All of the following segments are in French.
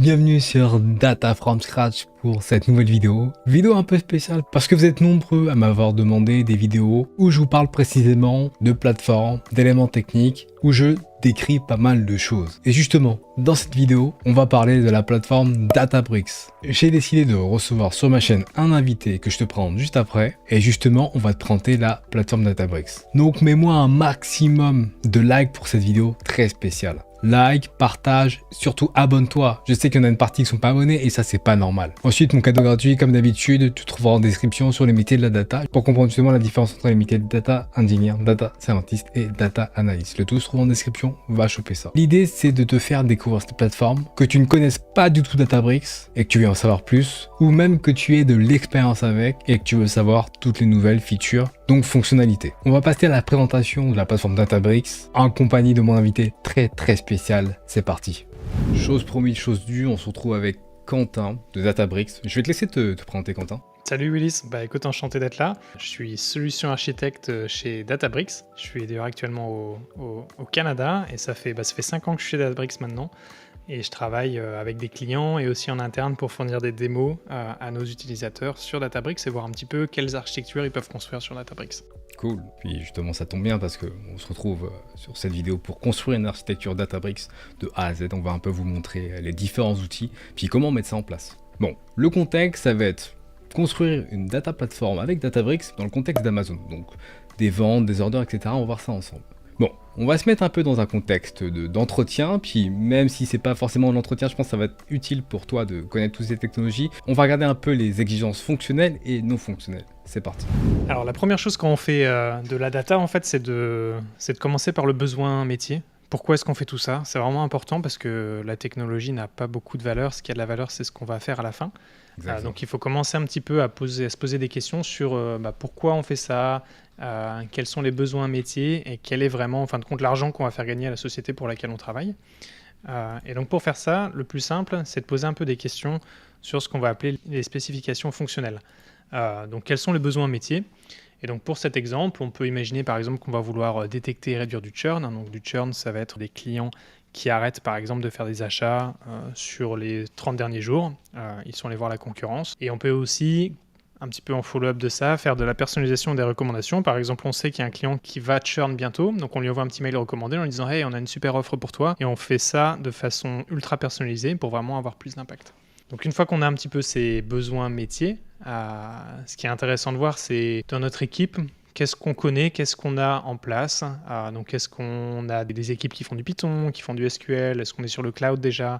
Bienvenue sur Data from Scratch pour cette nouvelle vidéo. Vidéo un peu spéciale parce que vous êtes nombreux à m'avoir demandé des vidéos où je vous parle précisément de plateformes, d'éléments techniques, où je décris pas mal de choses. Et justement, dans cette vidéo, on va parler de la plateforme Databricks. J'ai décidé de recevoir sur ma chaîne un invité que je te présente juste après. Et justement, on va te présenter la plateforme Databricks. Donc mets-moi un maximum de likes pour cette vidéo très spéciale. Like, partage, surtout abonne-toi. Je sais qu'il y en a une partie qui sont pas abonnés et ça c'est pas normal. Ensuite, mon cadeau gratuit, comme d'habitude, tu trouveras en description sur les métiers de la data pour comprendre justement la différence entre les métiers de data engineer, data scientist et data analyst. Le tout se trouve en description, va choper ça. L'idée c'est de te faire découvrir cette plateforme, que tu ne connaisses pas du tout Databricks et que tu veux en savoir plus, ou même que tu aies de l'expérience avec et que tu veux savoir toutes les nouvelles features, donc fonctionnalités. On va passer à la présentation de la plateforme Databricks en compagnie de mon invité très spécial. C'est parti. Chose promise, chose due, on se retrouve avec Quentin de Databricks. Je vais te laisser te présenter, Quentin. Salut Willis, écoute, enchanté d'être là. Je suis solution architecte chez Databricks. Je suis d'ailleurs actuellement au Canada et ça fait 5 ans que je suis chez Databricks maintenant. Et je travaille avec des clients et aussi en interne pour fournir des démos à nos utilisateurs sur Databricks et voir un petit peu quelles architectures ils peuvent construire sur Databricks. Cool. Puis justement, ça tombe bien parce qu'on se retrouve sur cette vidéo pour construire une architecture Databricks de A à Z. On va un peu vous montrer les différents outils, puis comment mettre ça en place. Bon, le contexte, ça va être construire une data platform avec Databricks dans le contexte d'Amazon. Donc des ventes, des orders, etc. On va voir ça ensemble. Bon, on va se mettre un peu dans un contexte d'entretien, puis même si c'est pas forcément l'entretien, je pense que ça va être utile pour toi de connaître toutes ces technologies. On va regarder un peu les exigences fonctionnelles et non fonctionnelles. C'est parti. Alors la première chose quand on fait de la data, en fait, c'est de commencer par le besoin métier. Pourquoi est-ce qu'on fait tout ça? C'est vraiment important parce que la technologie n'a pas beaucoup de valeur. Ce qui a de la valeur, c'est ce qu'on va faire à la fin. Donc il faut commencer un petit peu à se poser des questions sur pourquoi on fait ça, quels sont les besoins métiers et quel est vraiment, en fin de compte, l'argent qu'on va faire gagner à la société pour laquelle on travaille. Et donc pour faire ça, le plus simple, c'est de poser un peu des questions sur ce qu'on va appeler les spécifications fonctionnelles. Donc quels sont les besoins métiers? Et donc pour cet exemple, on peut imaginer par exemple qu'on va vouloir détecter et réduire du churn. Donc du churn, ça va être des clients qui arrêtent par exemple de faire des achats sur les 30 derniers jours. Ils sont allés voir la concurrence. Et on peut aussi, un petit peu en follow-up de ça, faire de la personnalisation des recommandations. Par exemple, on sait qu'il y a un client qui va churn bientôt, donc on lui envoie un petit mail recommandé en lui disant « Hey, on a une super offre pour toi ». Et on fait ça de façon ultra personnalisée pour vraiment avoir plus d'impact. Donc une fois qu'on a un petit peu ces besoins métiers, ce qui est intéressant de voir, c'est dans notre équipe, qu'est-ce qu'on connaît, qu'est-ce qu'on a en place. Donc est-ce qu'on a des équipes qui font du Python, qui font du SQL, est-ce qu'on est sur le cloud déjà,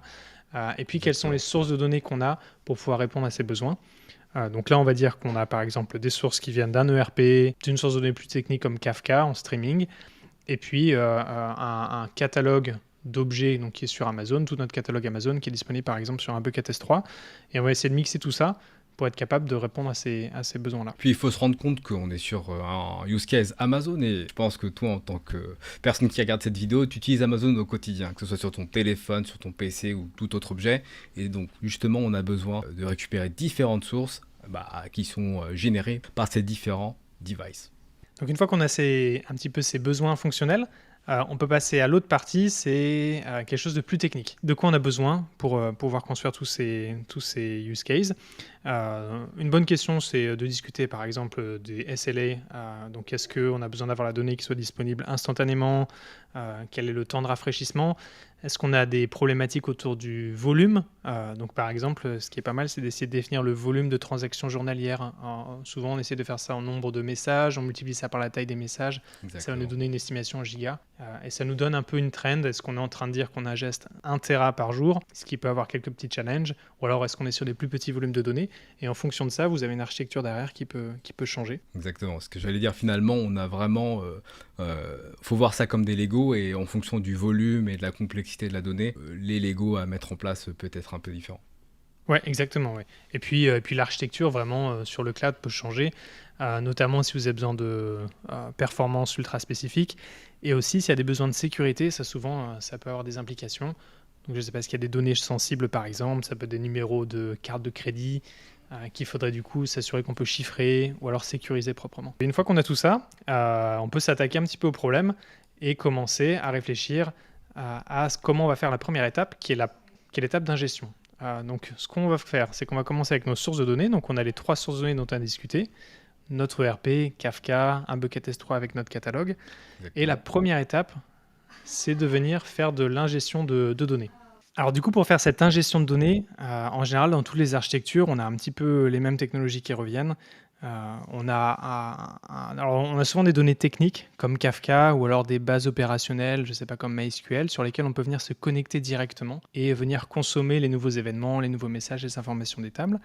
et puis quelles sont les sources de données qu'on a pour pouvoir répondre à ces besoins. Donc là, on va dire qu'on a par exemple des sources qui viennent d'un ERP, d'une source de données plus technique comme Kafka en streaming, et puis un catalogue d'objets donc qui est sur Amazon, tout notre catalogue Amazon qui est disponible par exemple sur un Bucket S3, et on va essayer de mixer tout ça pour être capable de répondre à ces besoins-là. Puis il faut se rendre compte qu'on est sur un use case Amazon et je pense que toi en tant que personne qui regarde cette vidéo, tu utilises Amazon au quotidien, que ce soit sur ton téléphone, sur ton PC ou tout autre objet. Et donc justement on a besoin de récupérer différentes sources qui sont générées par ces différents devices. Donc une fois qu'on a un petit peu ces besoins fonctionnels, on peut passer à l'autre partie, c'est quelque chose de plus technique. De quoi on a besoin pour pouvoir construire tous ces use cases. Une bonne question, c'est de discuter par exemple des SLA. Donc est-ce qu'on a besoin d'avoir la donnée qui soit disponible instantanément? Quel est le temps de rafraîchissement? Est-ce qu'on a des problématiques autour du volume? Donc par exemple, ce qui est pas mal, c'est d'essayer de définir le volume de transactions journalières. Souvent, on essaie de faire ça en nombre de messages, on multiplie ça par la taille des messages. Exactement. Ça va nous donner une estimation en giga. Et ça nous donne un peu une trend. Est-ce qu'on est en train de dire qu'on ingeste 1 Tera par jour, ce qui peut avoir quelques petits challenges, ou alors est-ce qu'on est sur des plus petits volumes de données? Et en fonction de ça, vous avez une architecture derrière qui peut changer. Exactement. Ce que j'allais dire, finalement, on a vraiment... faut voir ça comme des Lego et en fonction du volume et de la complexité de la donnée, les Lego à mettre en place peut être un peu différents. Ouais, exactement. Ouais. Et puis l'architecture vraiment sur le cloud peut changer, notamment si vous avez besoin de performances ultra spécifiques. Et aussi s'il y a des besoins de sécurité, ça souvent ça peut avoir des implications. Donc je ne sais pas, s'il y a des données sensibles par exemple, ça peut être des numéros de carte de crédit qu'il faudrait du coup s'assurer qu'on peut chiffrer ou alors sécuriser proprement. Et une fois qu'on a tout ça, on peut s'attaquer un petit peu au problème et commencer à réfléchir à comment on va faire la première étape qui est l'étape d'ingestion. Donc, ce qu'on va faire, c'est qu'on va commencer avec nos sources de données. Donc, on a les 3 sources de données dont on a discuté. Notre ERP, Kafka, un bucket S3 avec notre catalogue. Et la première étape, c'est de venir faire de l'ingestion de données. Alors du coup, pour faire cette ingestion de données, en général, dans toutes les architectures, on a un petit peu les mêmes technologies qui reviennent. On a souvent des données techniques comme Kafka ou alors des bases opérationnelles, je ne sais pas, comme MySQL, sur lesquelles on peut venir se connecter directement et venir consommer les nouveaux événements, les nouveaux messages, les informations des tables.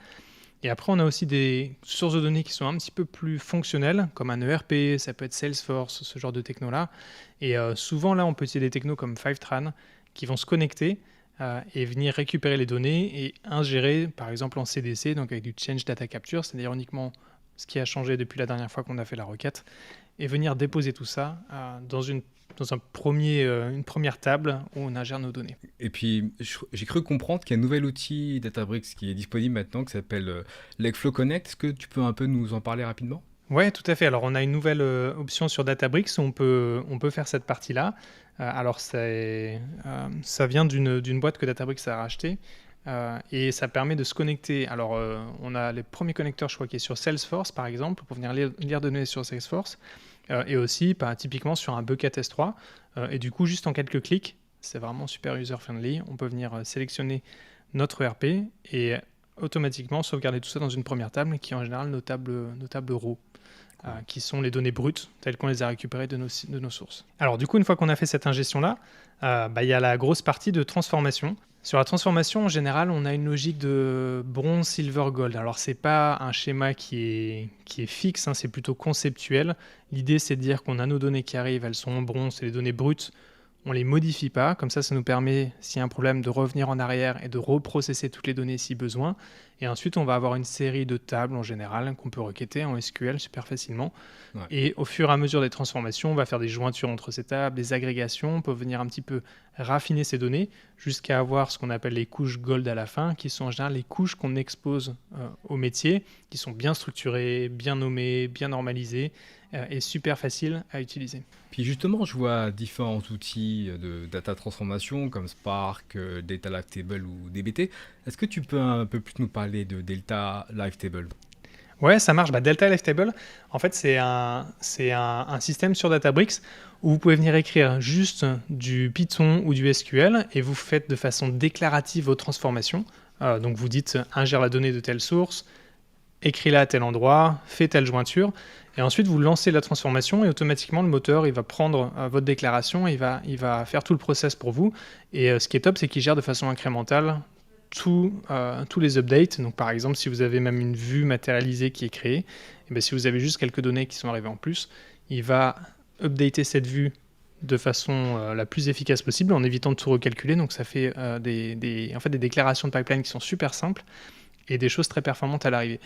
Et après, on a aussi des sources de données qui sont un petit peu plus fonctionnelles, comme un ERP, ça peut être Salesforce, ce genre de techno-là. Et souvent, là, on peut utiliser des technos comme Fivetran qui vont se connecter et venir récupérer les données et ingérer, par exemple en CDC, donc avec du Change Data Capture, c'est-à-dire uniquement ce qui a changé depuis la dernière fois qu'on a fait la requête, et venir déposer tout ça dans une première table où on ingère nos données. Et puis, j'ai cru comprendre qu'il y a un nouvel outil Databricks qui est disponible maintenant qui s'appelle Lakeflow Connect. Est-ce que tu peux un peu nous en parler rapidement? Ouais, tout à fait. Alors, on a une nouvelle option sur Databricks où on peut faire cette partie-là. Alors, ça vient d'une boîte que Databricks a rachetée et ça permet de se connecter. Alors, on a les premiers connecteurs, je crois, qui est sur Salesforce, par exemple, pour venir lire des données sur Salesforce et aussi, typiquement, sur un bucket S3. Et du coup, juste en quelques clics, c'est vraiment super user-friendly. On peut venir sélectionner notre ERP et automatiquement sauvegarder tout ça dans une première table qui est en général nos tables RAW. Qui sont les données brutes telles qu'on les a récupérées de nos sources. Alors du coup, une fois qu'on a fait cette ingestion-là, il y a la grosse partie de transformation. Sur la transformation, en général, on a une logique de bronze, silver, gold. Alors c'est pas un schéma qui est fixe, c'est plutôt conceptuel. L'idée, c'est de dire qu'on a nos données qui arrivent, elles sont en bronze, c'est les données brutes. On ne les modifie pas, comme ça nous permet, s'il y a un problème, de revenir en arrière et de reprocesser toutes les données si besoin. Et ensuite, on va avoir une série de tables en général qu'on peut requêter en SQL super facilement. Ouais. Et au fur et à mesure des transformations, on va faire des jointures entre ces tables, des agrégations, on peut venir un petit peu raffiner ces données jusqu'à avoir ce qu'on appelle les couches gold à la fin, qui sont en général les couches qu'on expose au métier, qui sont bien structurées, bien nommées, bien normalisées, et super facile à utiliser. Puis justement, je vois différents outils de data transformation comme Spark, Data Lifetable ou DBT. Est-ce que tu peux un peu plus nous parler de Delta Lifetable? Ouais, ça marche. Delta Lifetable, en fait, c'est un système sur Databricks où vous pouvez venir écrire juste du Python ou du SQL et vous faites de façon déclarative vos transformations. Donc vous dites ingère la donnée de telle source, écris-la à tel endroit, fais telle jointure, et ensuite vous lancez la transformation et automatiquement le moteur il va prendre votre déclaration et il va faire tout le process pour vous. Et ce qui est top, c'est qu'il gère de façon incrémentale tous les updates. Donc par exemple, si vous avez même une vue matérialisée qui est créée, et si vous avez juste quelques données qui sont arrivées en plus, il va updater cette vue de façon la plus efficace possible en évitant de tout recalculer. Donc ça fait des déclarations de pipeline qui sont super simples et des choses très performantes à l'arrivée.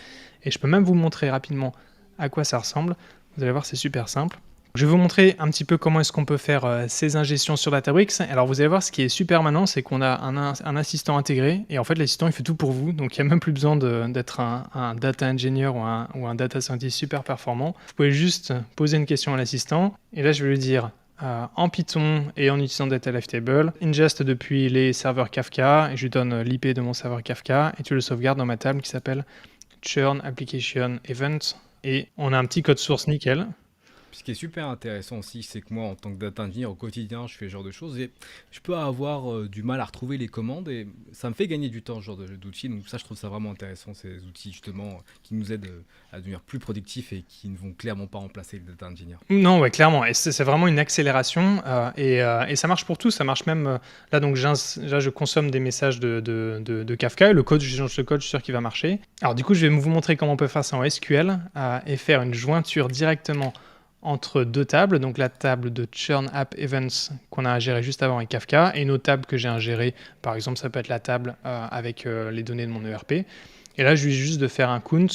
Et je peux même vous montrer rapidement à quoi ça ressemble. Vous allez voir, c'est super simple. Je vais vous montrer un petit peu comment est-ce qu'on peut faire ces ingestions sur Databricks. Alors vous allez voir, ce qui est super maintenant, c'est qu'on a un assistant intégré et en fait l'assistant il fait tout pour vous, donc il n'y a même plus besoin d'être un data engineer ou un data scientist super performant. Vous pouvez juste poser une question à l'assistant et là je vais lui dire en Python et en utilisant Data Lifetable, ingest depuis les serveurs Kafka et je lui donne l'IP de mon serveur Kafka et tu le sauvegardes dans ma table qui s'appelle Churn Application Event et on a un petit code source nickel. Ce qui est super intéressant aussi, c'est que moi, en tant que data engineer, au quotidien, je fais ce genre de choses et je peux avoir du mal à retrouver les commandes et ça me fait gagner du temps, ce genre d'outils. Donc ça, je trouve ça vraiment intéressant, ces outils justement qui nous aident à devenir plus productifs et qui ne vont clairement pas remplacer le data engineer. Non, ouais, clairement. Et c'est vraiment une accélération et ça marche pour tout. Ça marche même là. Donc là, je consomme des messages de Kafka et le code, je change le code, je suis sûr qu'il va marcher. Alors du coup, je vais vous montrer comment on peut faire ça en SQL et faire une jointure directement entre deux tables, donc la table de Churn App Events qu'on a ingérée juste avant avec Kafka et une autre table que j'ai ingérée, par exemple ça peut être la table avec les données de mon ERP. Et là je lui dis juste de faire un count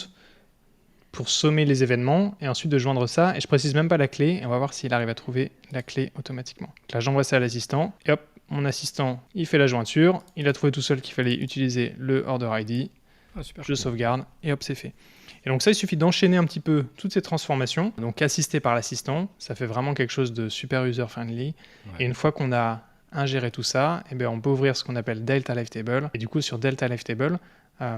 pour sommer les événements et ensuite de joindre ça, et je précise même pas la clé, et on va voir s'il arrive à trouver la clé automatiquement. Donc là j'envoie ça à l'assistant, et hop, mon assistant il fait la jointure, il a trouvé tout seul qu'il fallait utiliser le order ID, je sauvegarde, et hop c'est fait. Et donc ça, il suffit d'enchaîner un petit peu toutes ces transformations, donc assisté par l'assistant, ça fait vraiment quelque chose de super user-friendly. Ouais. Et une fois qu'on a ingérer tout ça, eh bien, on peut ouvrir ce qu'on appelle Delta Live Table. Et du coup, sur Delta Live Table,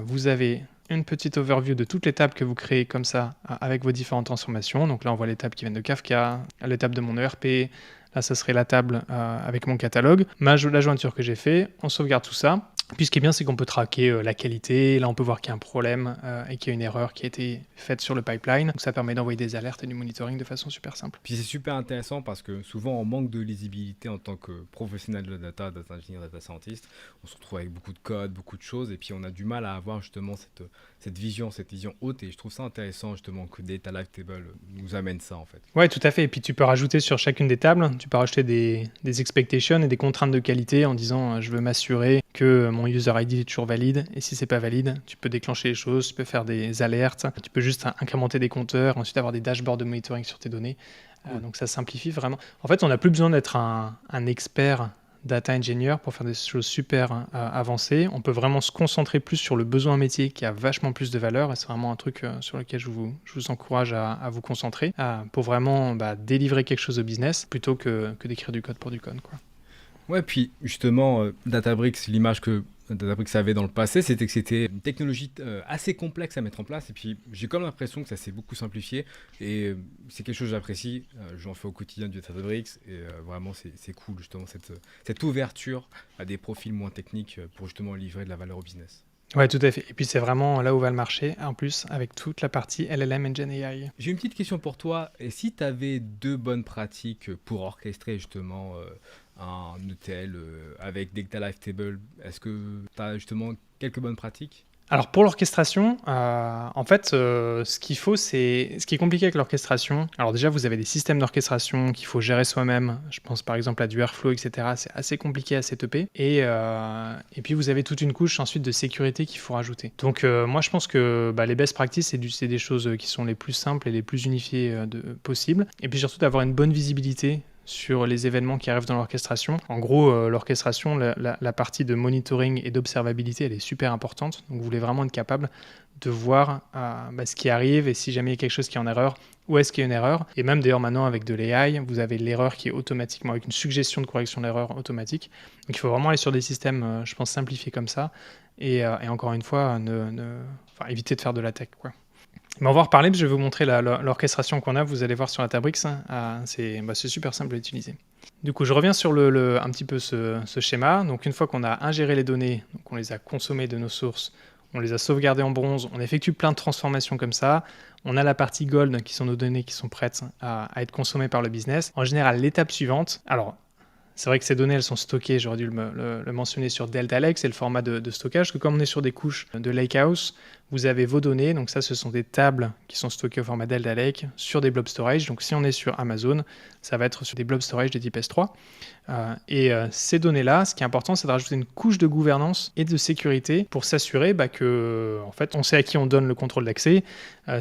vous avez une petite overview de toutes les tables que vous créez comme ça avec vos différentes transformations. Donc là, on voit les tables qui viennent de Kafka, les tables de mon ERP. Là, ça serait la table avec mon catalogue. La jointure que j'ai fait, on sauvegarde tout ça. Puis ce qui est bien, c'est qu'on peut traquer la qualité. Là, on peut voir qu'il y a un problème et qu'il y a une erreur qui a été faite sur le pipeline. Donc ça permet d'envoyer des alertes et du monitoring de façon super simple. Puis c'est super intéressant parce que souvent on manque de lisibilité en tant que professionnel de la data engineer, data scientist. On se retrouve avec beaucoup de code, beaucoup de choses et puis on a du mal à avoir justement cette vision haute et je trouve ça intéressant justement que Data Live Table nous amène ça en fait. Ouais, tout à fait. Et puis tu peux rajouter sur chacune des tables, tu peux rajouter des expectations et des contraintes de qualité en disant je veux m'assurer que mon user ID est toujours valide et si c'est pas valide, tu peux déclencher les choses, tu peux faire des alertes, tu peux juste incrémenter des compteurs, ensuite avoir des dashboards de monitoring sur tes données. Donc ça simplifie vraiment. En fait, on n'a plus besoin d'être un expert data engineer pour faire des choses super avancées. On peut vraiment se concentrer plus sur le besoin métier qui a vachement plus de valeur et c'est vraiment un truc sur lequel je vous encourage à vous concentrer pour vraiment délivrer quelque chose au business plutôt que d'écrire du code pour du code, quoi. Ouais, puis justement, Databricks, l'image que Databricks avait dans le passé, c'était que c'était une technologie assez complexe à mettre en place. Et puis, j'ai comme l'impression que ça s'est beaucoup simplifié. Et c'est quelque chose que j'apprécie. J'en fais au quotidien du Databricks. Et vraiment, c'est cool, justement, cette ouverture à des profils moins techniques pour justement livrer de la valeur au business. Ouais, tout à fait. Et puis, c'est vraiment là où va le marché, en plus, avec toute la partie LLM Engine AI. J'ai une petite question pour toi. Et si tu avais 2 bonnes pratiques pour orchestrer justement un ETL avec Data Live Table, est-ce que tu as justement quelques bonnes pratiques? Alors pour l'orchestration, en fait, ce qu'il faut, ce qui est compliqué avec l'orchestration. Alors déjà, vous avez des systèmes d'orchestration qu'il faut gérer soi-même. Je pense par exemple à du Airflow, etc. C'est assez compliqué à setuper. Et puis vous avez toute une couche ensuite de sécurité qu'il faut rajouter. Donc moi, je pense que les best practices, c'est des choses qui sont les plus simples et les plus unifiées possibles. Et puis surtout d'avoir une bonne visibilité sur les événements qui arrivent dans l'orchestration. En gros, l'orchestration, la partie de monitoring et d'observabilité, elle est super importante. Donc, vous voulez vraiment être capable de voir ce qui arrive et si jamais il y a quelque chose qui est en erreur, où est-ce qu'il y a une erreur. Et même d'ailleurs maintenant avec de l'AI, vous avez l'erreur qui est automatiquement, avec une suggestion de correction d'erreur automatique. Donc, il faut vraiment aller sur des systèmes, je pense, simplifiés comme ça. Et encore une fois, éviter de faire de la tech, quoi. Mais on va en reparler, je vais vous montrer l'orchestration qu'on a, vous allez voir sur Databricks, c'est super simple à utiliser. Du coup, je reviens sur un petit peu ce schéma. Donc une fois qu'on a ingéré les données, donc on les a consommées de nos sources, on les a sauvegardées en bronze, on effectue plein de transformations comme ça, on a la partie gold qui sont nos données qui sont prêtes à être consommées par le business. En général, l'étape suivante, alors c'est vrai que ces données, elles sont stockées, j'aurais dû le mentionner sur Delta Lake, c'est le format de stockage, que comme on est sur des couches de Lakehouse, vous avez vos données, donc ça ce sont des tables qui sont stockées au format Delta Lake sur des blob storage, donc si on est sur Amazon, ça va être sur des blob storage de type S3. Ces données-là, ce qui est important, c'est de rajouter une couche de gouvernance et de sécurité pour s'assurer que, en fait, on sait à qui on donne le contrôle d'accès.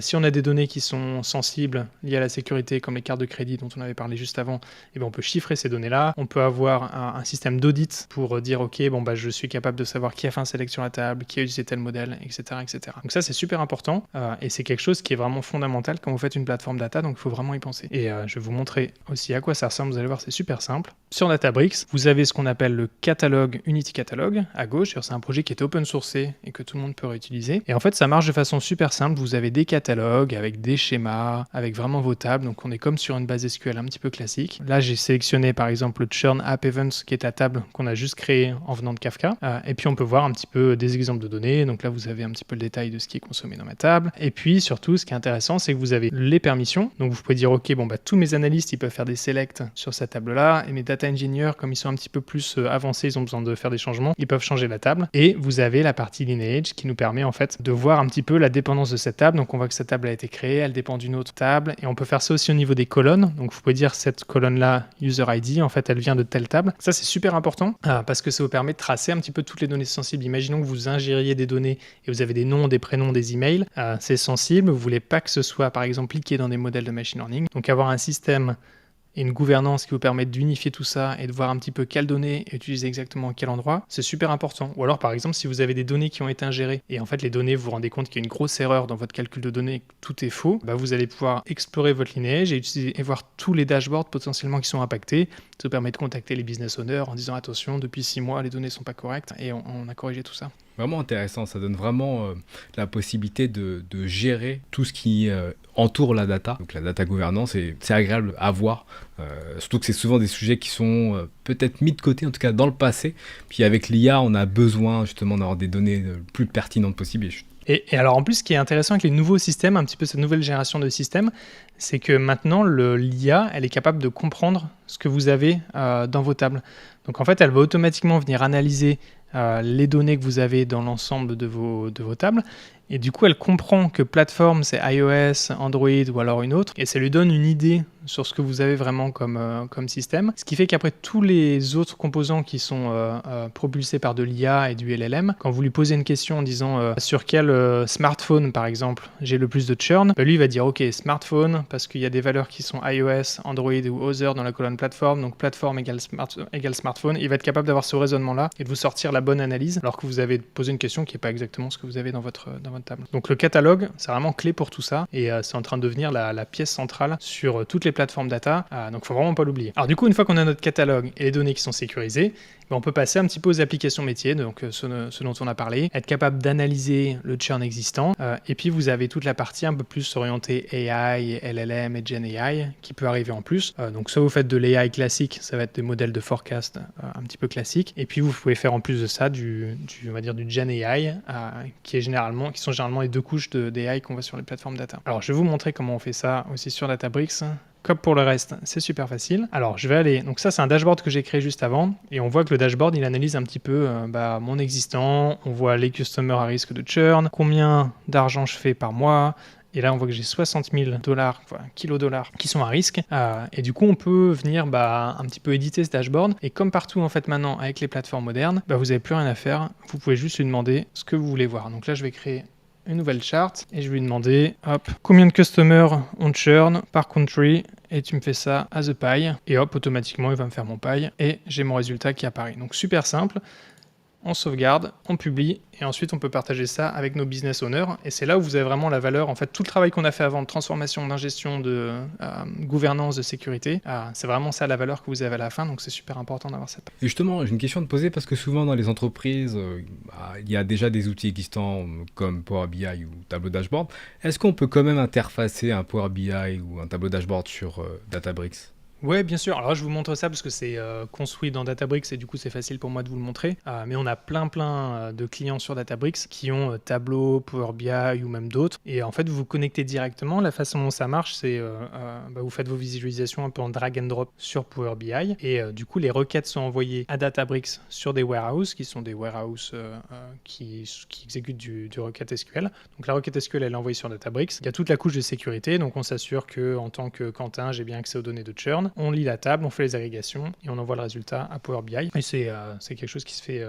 Si on a des données qui sont sensibles liées à la sécurité, comme les cartes de crédit dont on avait parlé juste avant, on peut chiffrer ces données-là. On peut avoir un système d'audit pour dire, ok, je suis capable de savoir qui a fait un select sur la table, qui a utilisé tel modèle, etc., etc. Donc ça, c'est super important et c'est quelque chose qui est vraiment fondamental quand vous faites une plateforme data, donc il faut vraiment y penser. Et je vais vous montrer aussi à quoi ça ressemble, vous allez voir, c'est super simple. Sur Databricks, vous avez ce qu'on appelle le catalogue Unity Catalog à gauche. C'est un projet qui est open sourcé et que tout le monde peut réutiliser. Et en fait, ça marche de façon super simple. Vous avez des catalogues avec des schémas, avec vraiment vos tables. Donc on est comme sur une base SQL un petit peu classique. Là, j'ai sélectionné par exemple le Churn App Events qui est la table qu'on a juste créée en venant de Kafka. Et puis on peut voir un petit peu des exemples de données. Donc là, vous avez un petit peu le détail de ce qui est consommé dans ma table. Et puis surtout, ce qui est intéressant, c'est que vous avez les permissions. Donc vous pouvez dire, ok, tous mes analystes, ils peuvent faire des selects sur cette table-là. Et mes data engineers, comme ils sont un petit peu plus avancés, ils ont besoin de faire des changements, ils peuvent changer la table. Et vous avez la partie lineage qui nous permet en fait de voir un petit peu la dépendance de cette table. Donc on voit que cette table a été créée, elle dépend d'une autre table. Et on peut faire ça aussi au niveau des colonnes. Donc vous pouvez dire cette colonne-là, user ID, en fait, elle vient de telle table. Ça, c'est super important parce que ça vous permet de tracer un petit peu toutes les données sensibles. Imaginons que vous ingériez des données et vous avez des noms, des prénoms, des emails. C'est sensible. Vous voulez pas que ce soit, par exemple, liqué dans des modèles de machine learning. Donc avoir un système et une gouvernance qui vous permet d'unifier tout ça et de voir un petit peu quelles données utiliser exactement à quel endroit, c'est super important. Ou alors par exemple si vous avez des données qui ont été ingérées et en fait les données vous vous rendez compte qu'il y a une grosse erreur dans votre calcul de données, que tout est faux, vous allez pouvoir explorer votre lineage et voir tous les dashboards potentiellement qui sont impactés. Ça vous permet de contacter les business owners en disant attention, depuis 6 mois les données sont pas correctes et on a corrigé tout ça. Vraiment intéressant, ça donne vraiment la possibilité de gérer tout ce qui entoure la data, donc la data gouvernance, et c'est agréable à voir, surtout que c'est souvent des sujets qui sont peut-être mis de côté, en tout cas dans le passé, puis avec l'IA on a besoin justement d'avoir des données le plus pertinentes possible. Et alors en plus, ce qui est intéressant avec les nouveaux systèmes, un petit peu cette nouvelle génération de systèmes, c'est que maintenant l'IA, elle est capable de comprendre ce que vous avez dans vos tables. Donc en fait, elle va automatiquement venir analyser les données que vous avez dans l'ensemble de vos tables. Et du coup, elle comprend que plateforme, c'est iOS, Android ou alors une autre. Et ça lui donne une idée sur ce que vous avez vraiment comme système. Ce qui fait qu'après, tous les autres composants qui sont propulsés par de l'IA et du LLM, quand vous lui posez une question en disant sur quel smartphone, par exemple, j'ai le plus de churn, lui, il va dire OK, smartphone, parce qu'il y a des valeurs qui sont iOS, Android ou Other dans la colonne plateforme. Donc plateforme égale smartphone. Il va être capable d'avoir ce raisonnement-là et de vous sortir la bonne analyse, alors que vous avez posé une question qui n'est pas exactement ce que vous avez dans votre table. Donc le catalogue, c'est vraiment clé pour tout ça et c'est en train de devenir la pièce centrale sur toutes les plateformes data. Donc il faut vraiment pas l'oublier. Alors du coup, une fois qu'on a notre catalogue et les données qui sont sécurisées, on peut passer un petit peu aux applications métiers, donc ce dont on a parlé, être capable d'analyser le churn existant. Et puis vous avez toute la partie un peu plus orientée AI, LLM et Gen AI qui peut arriver en plus. Donc soit vous faites de l'AI classique, ça va être des modèles de forecast un petit peu classiques. Et puis vous pouvez faire en plus de ça on va dire du Gen AI qui sont généralement les deux couches d'AI qu'on voit sur les plateformes data. Alors je vais vous montrer comment on fait ça aussi sur Databricks. Comme pour le reste, c'est super facile. Alors je vais aller, donc ça c'est un dashboard que j'ai créé juste avant et on voit que le dashboard il analyse un petit peu mon existant, on voit les customers à risque de churn, combien d'argent je fais par mois. Et là, on voit que j'ai 60 000 $, qui sont à risque. Et du coup, on peut venir un petit peu éditer ce dashboard. Et comme partout, en fait, maintenant, avec les plateformes modernes, vous n'avez plus rien à faire. Vous pouvez juste lui demander ce que vous voulez voir. Donc là, je vais créer une nouvelle charte et je vais lui demander, combien de customers on churn par country. Et tu me fais ça as a pie. Et hop, automatiquement, il va me faire mon pie. Et j'ai mon résultat qui apparaît. Donc super simple. On sauvegarde, on publie et ensuite on peut partager ça avec nos business owners et c'est là où vous avez vraiment la valeur, en fait tout le travail qu'on a fait avant de transformation, d'ingestion, de gouvernance, de sécurité, c'est vraiment ça la valeur que vous avez à la fin, donc c'est super important d'avoir cette. Et justement, j'ai une question à te poser parce que souvent dans les entreprises, il y a déjà des outils existants comme Power BI ou Tableau Dashboard. Est-ce qu'on peut quand même interfacer un Power BI ou un Tableau Dashboard sur Databricks ? Ouais, bien sûr. Alors là, je vous montre ça parce que c'est construit dans Databricks et du coup, c'est facile pour moi de vous le montrer. Mais on a plein de clients sur Databricks qui ont Tableau, Power BI ou même d'autres. Et en fait, vous vous connectez directement. La façon dont ça marche, c'est vous faites vos visualisations un peu en drag and drop sur Power BI. Et du coup, les requêtes sont envoyées à Databricks sur des warehouses qui sont des warehouses qui exécutent du requête SQL. Donc la requête SQL, elle est envoyée sur Databricks. Il y a toute la couche de sécurité. Donc on s'assure que en tant que Quentin, j'ai bien accès aux données de churn. On lit la table, on fait les agrégations et on envoie le résultat à Power BI. Et c'est quelque chose qui se fait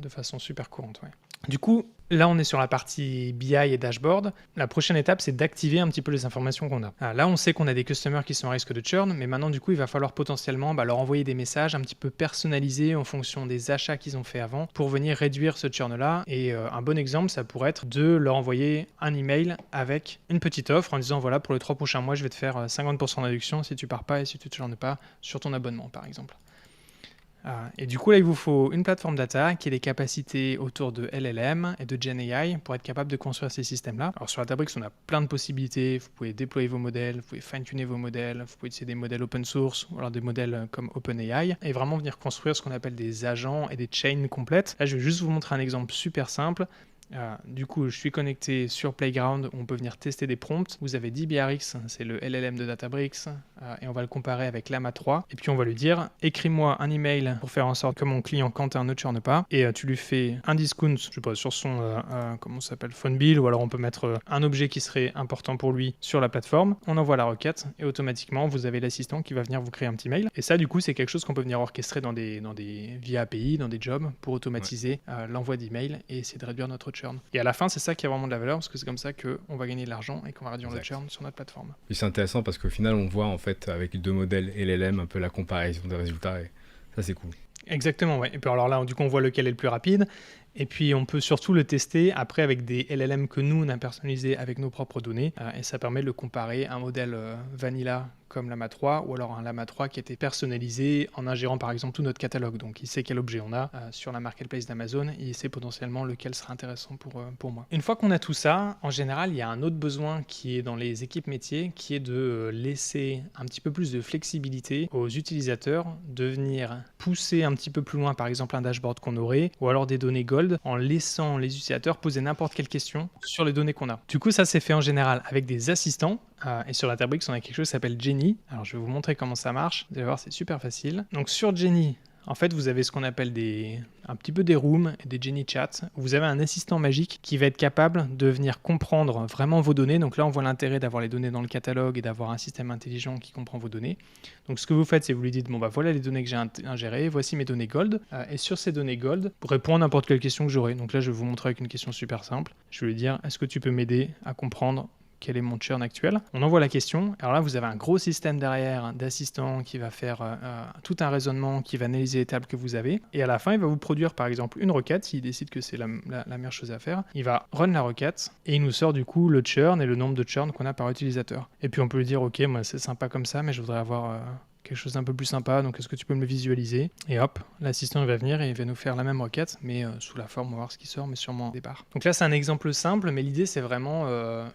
de façon super courante. Ouais. Du coup, là, on est sur la partie BI et dashboard. La prochaine étape, c'est d'activer un petit peu les informations qu'on a. Là, on sait qu'on a des customers qui sont à risque de churn, mais maintenant, du coup, il va falloir potentiellement leur envoyer des messages un petit peu personnalisés en fonction des achats qu'ils ont fait avant pour venir réduire ce churn-là. Et un bon exemple, ça pourrait être de leur envoyer un email avec une petite offre en disant, voilà, pour les 3 prochains mois, je vais te faire 50% de réduction si tu pars pas et si tu ne churnes pas sur ton abonnement, par exemple. Et du coup, là, il vous faut une plateforme data qui ait des capacités autour de LLM et de Gen AI pour être capable de construire ces systèmes-là. Alors, sur Databricks, on a plein de possibilités. Vous pouvez déployer vos modèles, vous pouvez fine-tuner vos modèles, vous pouvez utiliser des modèles open source ou alors des modèles comme OpenAI et vraiment venir construire ce qu'on appelle des agents et des chains complètes. Là, je vais juste vous montrer un exemple super simple. Du coup, je suis connecté sur Playground où on peut venir tester des prompts. Vous avez DBRX, c'est le LLM de Databricks, et on va le comparer avec Llama 3. Et puis on va lui dire, écris-moi un email pour faire en sorte que mon client Quentin ne churne pas. Et tu lui fais un discount, je sais pas, sur son comment ça s'appelle, phone bill, ou alors on peut mettre un objet qui serait important pour lui sur la plateforme. On envoie la requête et automatiquement vous avez l'assistant qui va venir vous créer un petit mail. Et ça, du coup, c'est quelque chose qu'on peut venir orchestrer via API, dans des jobs, pour automatiser l'envoi d'email et essayer de réduire notre churn. Et à la fin, c'est ça qui a vraiment de la valeur, parce que c'est comme ça qu'on va gagner de l'argent et qu'on va réduire le Exact. churn sur notre plateforme. Et c'est intéressant parce qu'au final, on voit en fait avec 2 modèles LLM un peu la comparaison des résultats et ça, c'est cool. Exactement, ouais. Et puis alors là, du coup, on voit lequel est le plus rapide. Et puis, on peut surtout le tester après avec des LLM que nous, on a personnalisés avec nos propres données. Et ça permet de le comparer à un modèle vanilla comme Llama 3 ou alors un Llama 3 qui a été personnalisé en ingérant par exemple tout notre catalogue. Donc, il sait quel objet on a sur la marketplace d'Amazon et il sait potentiellement lequel sera intéressant pour moi. Une fois qu'on a tout ça, en général, il y a un autre besoin qui est dans les équipes métiers qui est de laisser un petit peu plus de flexibilité aux utilisateurs de venir pousser un petit peu plus loin, par exemple, un dashboard qu'on aurait ou alors des données Gold en laissant les utilisateurs poser n'importe quelle question sur les données qu'on a. Du coup, ça c'est fait en général avec des assistants. Et sur Databricks, on a quelque chose qui s'appelle Jenny. Alors, je vais vous montrer comment ça marche. Vous allez voir, c'est super facile. Donc, sur Jenny, en fait, vous avez ce qu'on appelle un petit peu des rooms et des Jenny Chats. Vous avez un assistant magique qui va être capable de venir comprendre vraiment vos données. Donc là, on voit l'intérêt d'avoir les données dans le catalogue et d'avoir un système intelligent qui comprend vos données. Donc ce que vous faites, c'est vous lui dites, bon bah voilà les données que j'ai ingérées, voici mes données Gold. Et sur ces données Gold, vous répondez à n'importe quelle question que j'aurai. Donc là, je vais vous montrer avec une question super simple. Je vais lui dire, est-ce que tu peux m'aider à comprendre quel est mon churn actuel? On envoie la question. Alors là, vous avez un gros système derrière d'assistants qui va faire tout un raisonnement, qui va analyser les tables que vous avez. Et à la fin, il va vous produire par exemple une requête. S'il décide que c'est la meilleure chose à faire, il va run la requête et il nous sort du coup le churn et le nombre de churn qu'on a par utilisateur. Et puis on peut lui dire, ok, moi c'est sympa comme ça, mais je voudrais avoir quelque chose d'un peu plus sympa, donc est-ce que tu peux me le visualiser? Et hop, l'assistant il va venir et il va nous faire la même requête, mais sous la forme, on va voir ce qui sort, mais sûrement au départ. Donc là c'est un exemple simple, mais l'idée c'est vraiment,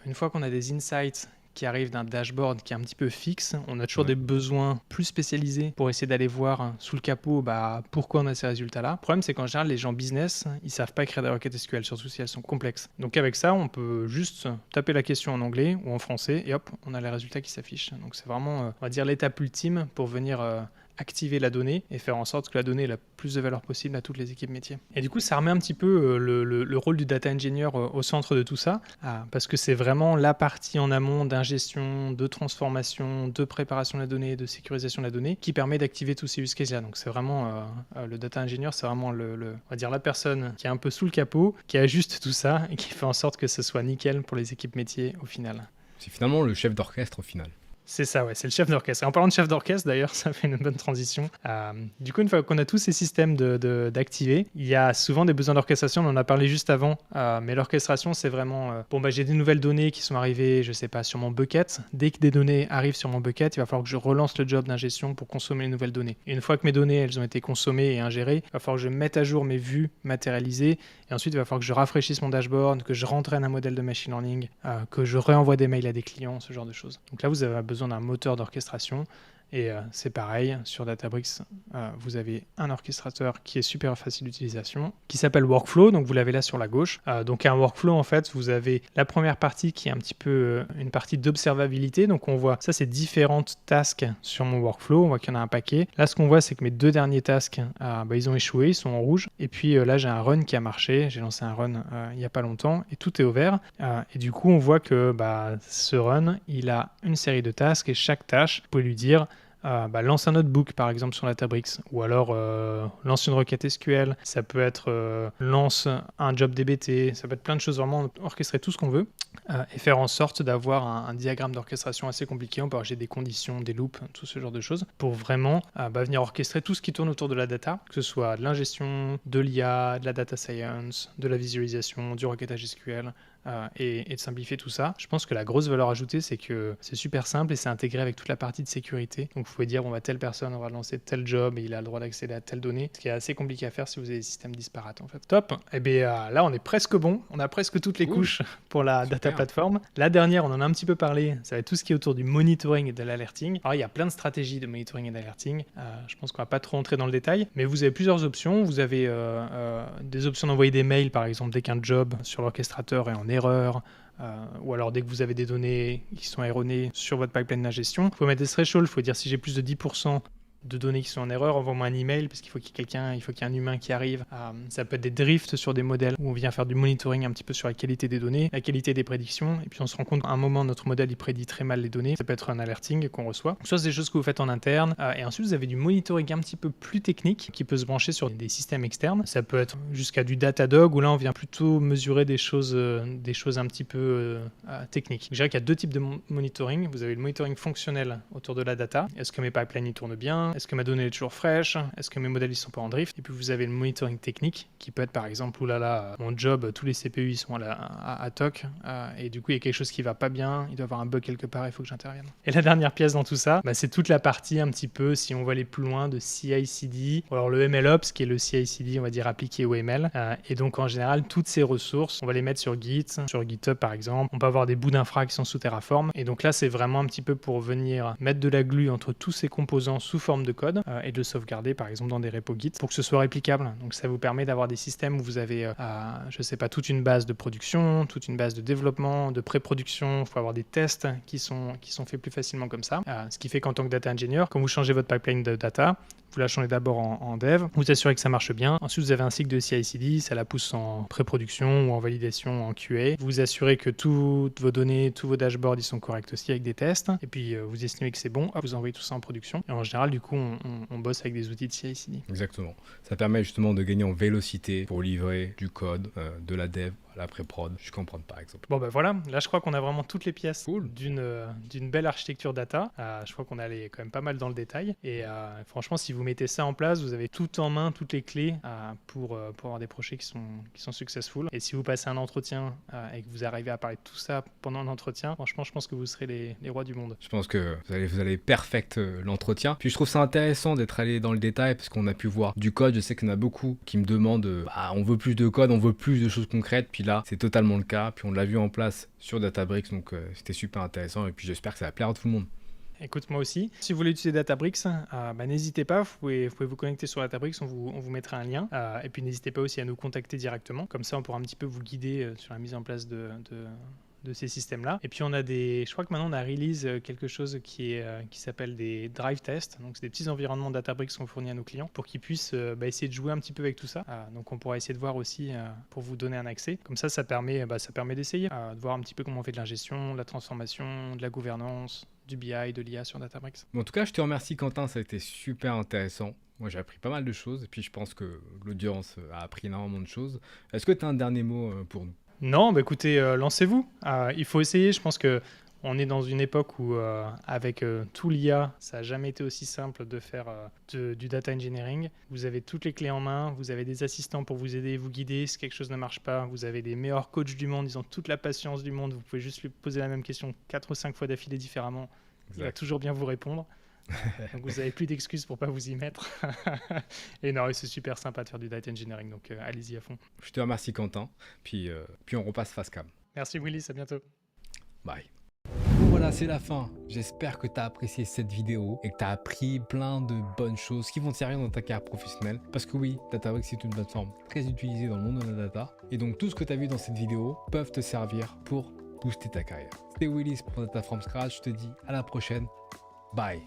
une fois qu'on a des insights qui arrivent d'un dashboard qui est un petit peu fixe, on a toujours des besoins plus spécialisés pour essayer d'aller voir sous le capot pourquoi on a ces résultats-là. Le problème c'est qu'en général les gens business, ils savent pas écrire des requêtes SQL, surtout si elles sont complexes. Donc avec ça, on peut juste taper la question en anglais ou en français et hop, on a les résultats qui s'affichent. Donc c'est vraiment, on va dire, l'étape ultime pour venir activer la donnée et faire en sorte que la donnée ait la plus de valeur possible à toutes les équipes métiers. Et du coup, ça remet un petit peu le rôle du data engineer au centre de tout ça, parce que c'est vraiment la partie en amont d'ingestion, de transformation, de préparation de la donnée, de sécurisation de la donnée, qui permet d'activer tous ces use cases-là. Donc c'est vraiment, le data engineer, c'est vraiment on va dire la personne qui est un peu sous le capot, qui ajuste tout ça et qui fait en sorte que ce soit nickel pour les équipes métiers au final. C'est finalement le chef d'orchestre au final. C'est ça, ouais, c'est le chef d'orchestre. Et en parlant de chef d'orchestre, d'ailleurs, ça fait une bonne transition. Du coup, une fois qu'on a tous ces systèmes d'activer, il y a souvent des besoins d'orchestration. On en a parlé juste avant, mais l'orchestration, c'est vraiment... j'ai des nouvelles données qui sont arrivées, je sais pas, sur mon bucket. Dès que des données arrivent sur mon bucket, il va falloir que je relance le job d'ingestion pour consommer les nouvelles données. Et une fois que mes données, elles ont été consommées et ingérées, il va falloir que je mette à jour mes vues matérialisées. Et ensuite, il va falloir que je rafraîchisse mon dashboard, que je rentraîne un modèle de machine learning, que je réenvoie des mails à des clients, ce genre de choses. Donc là, vous avez besoin d'un moteur d'orchestration et c'est pareil sur Databricks, vous avez un orchestrateur qui est super facile d'utilisation qui s'appelle Workflow, donc vous l'avez là sur la gauche. Donc un workflow, en fait, vous avez la première partie qui est un petit peu une partie d'observabilité, donc on voit ça, c'est différentes tasks sur mon workflow, on voit qu'il y en a un paquet. Là, ce qu'on voit, c'est que mes 2 derniers tasks, ils ont échoué, ils sont en rouge, et puis là j'ai un run qui a marché, j'ai lancé un run il n'y a pas longtemps et tout est au vert, et du coup on voit que ce run, il a une série de tasks et chaque tâche, vous pouvez lui dire lance un notebook par exemple sur Databricks, ou alors lance une requête SQL, ça peut être lance un job DBT, ça peut être plein de choses, vraiment orchestrer tout ce qu'on veut et faire en sorte d'avoir un diagramme d'orchestration assez compliqué. On peut avoir des conditions, des loops, tout ce genre de choses pour vraiment venir orchestrer tout ce qui tourne autour de la data, que ce soit de l'ingestion, de l'IA, de la data science, de la visualisation, du requêtage SQL. Et de simplifier tout ça. Je pense que la grosse valeur ajoutée, c'est que c'est super simple et c'est intégré avec toute la partie de sécurité. Donc vous pouvez dire, telle personne, on va lancer tel job et il a le droit d'accéder à telle donnée, ce qui est assez compliqué à faire si vous avez des systèmes disparates en fait. Top. Et bien là, on est presque bon. On a presque toutes les couches pour la data platform. La dernière, on en a un petit peu parlé, ça va être tout ce qui est autour du monitoring et de l'alerting. Alors il y a plein de stratégies de monitoring et d'alerting. Je pense qu'on va pas trop entrer dans le détail, mais vous avez plusieurs options. Vous avez des options d'envoyer des mails, par exemple, dès qu'un job sur l'orchestrateur est en erreur, ou alors dès que vous avez des données qui sont erronées sur votre pipeline d'ingestion. Il faut mettre des thresholds, il faut dire si j'ai plus de 10% de données qui sont en erreur, envoie-moi un email parce qu'il faut qu'il y ait quelqu'un, il faut qu'il y ait un humain qui arrive. Ça peut être des drifts sur des modèles où on vient faire du monitoring un petit peu sur la qualité des données, la qualité des prédictions, et puis on se rend compte qu'à un moment notre modèle il prédit très mal les données. Ça peut être un alerting qu'on reçoit. Donc, ça c'est des choses que vous faites en interne, et ensuite vous avez du monitoring un petit peu plus technique qui peut se brancher sur des systèmes externes. Ça peut être jusqu'à du Datadog où là on vient plutôt mesurer des choses un petit peu techniques. Je dirais qu'il y a deux types de monitoring. Vous avez le monitoring fonctionnel autour de la data. Est-ce que mes pipelines ils tournent bien? Est-ce que ma donnée est toujours fraîche? Est-ce que mes modèles ils sont pas en drift? Et puis vous avez le monitoring technique qui peut être par exemple, oulala, mon job, tous les CPU ils sont à TOC, et du coup il y a quelque chose qui va pas bien, il doit y avoir un bug quelque part, il faut que j'intervienne. Et la dernière pièce dans tout ça, c'est toute la partie un petit peu, si on veut aller plus loin, de CI/CD. Alors le MLOps qui est le CI/CD, on va dire appliqué au ML, et donc en général toutes ces ressources, on va les mettre sur Git, sur GitHub par exemple. On peut avoir des bouts d'infra qui sont sous Terraform, et donc là c'est vraiment un petit peu pour venir mettre de la glue entre tous ces composants sous forme de code, et de le sauvegarder par exemple dans des repos Git pour que ce soit réplicable. Donc ça vous permet d'avoir des systèmes où vous avez, je sais pas, toute une base de production, toute une base de développement, de pré-production. Il faut avoir des tests qui sont faits plus facilement comme ça. Ce qui fait qu'en tant que data engineer, quand vous changez votre pipeline de data, vous la changez d'abord en dev, vous assurez que ça marche bien. Ensuite, vous avez un cycle de CI/CD, ça la pousse en pré-production ou en validation en QA. Vous assurez que toutes vos données, tous vos dashboards, ils sont corrects aussi avec des tests. Et puis, vous estimez que c'est bon, hop, vous envoyez tout ça en production. Et en général, du coup, on bosse avec des outils de CI/CD. Exactement. Ça permet justement de gagner en vélocité pour livrer du code, de la dev à la pré-prod, jusqu'en prod par exemple. Bon, voilà, là je crois qu'on a vraiment toutes les pièces Cool. d'une belle architecture data. Je crois qu'on est allé quand même pas mal dans le détail. Et franchement, si vous mettez ça en place, vous avez tout en main, toutes les clés pour avoir des projets qui sont successful. Et si vous passez un entretien et que vous arrivez à parler de tout ça pendant l'entretien, franchement, je pense que vous serez les rois du monde. Je pense que vous allez perfect l'entretien. Puis je trouve ça intéressant d'être allé dans le détail parce qu'on a pu voir du code. Je sais qu'il y en a beaucoup qui me demandent on veut plus de code, on veut plus de choses concrètes. Puis là, c'est totalement le cas. Puis on l'a vu en place sur Databricks, donc c'était super intéressant. Et puis j'espère que ça va plaire à tout le monde. Écoute, moi aussi. Si vous voulez utiliser Databricks, n'hésitez pas, vous pouvez vous connecter sur Databricks, on vous mettra un lien. Et puis n'hésitez pas aussi à nous contacter directement. Comme ça, on pourra un petit peu vous guider sur la mise en place de ces systèmes-là. Et puis on a je crois que maintenant on a release quelque chose qui s'appelle des drive tests. Donc c'est des petits environnements Databricks qu'on fournit à nos clients pour qu'ils puissent essayer de jouer un petit peu avec tout ça. Donc on pourra essayer de voir aussi pour vous donner un accès. Comme ça permet d'essayer, de voir un petit peu comment on fait de l'ingestion, de la transformation, de la gouvernance, du BI, de l'IA sur Databricks. Bon, en tout cas, je te remercie Quentin, ça a été super intéressant. Moi, j'ai appris pas mal de choses et puis je pense que l'audience a appris énormément de choses. Est-ce que tu as un dernier mot pour nous? Non, écoutez, lancez-vous. Il faut essayer. Je pense que on est dans une époque où, avec tout l'IA, ça n'a jamais été aussi simple de faire du data engineering. Vous avez toutes les clés en main, vous avez des assistants pour vous aider, vous guider. Si quelque chose ne marche pas, vous avez des meilleurs coachs du monde, ils ont toute la patience du monde. Vous pouvez juste lui poser la même question 4 ou 5 fois d'affilée différemment. Exact. Il va toujours bien vous répondre. Donc vous n'avez plus d'excuses pour ne pas vous y mettre. Et non, c'est super sympa de faire du data engineering, donc allez-y à fond. Je te remercie Quentin, puis on repasse face cam. Merci Willis, à bientôt. Bye. Bon voilà, c'est la fin. J'espère que tu as apprécié cette vidéo et que tu as appris plein de bonnes choses qui vont te servir dans ta carrière professionnelle. Parce que oui, Databricks c'est une plateforme très utilisée dans le monde de la data. Et donc tout ce que tu as vu dans cette vidéo peuvent te servir pour booster ta carrière. C'était Willis pour Data from Scratch, je te dis à la prochaine. Bye.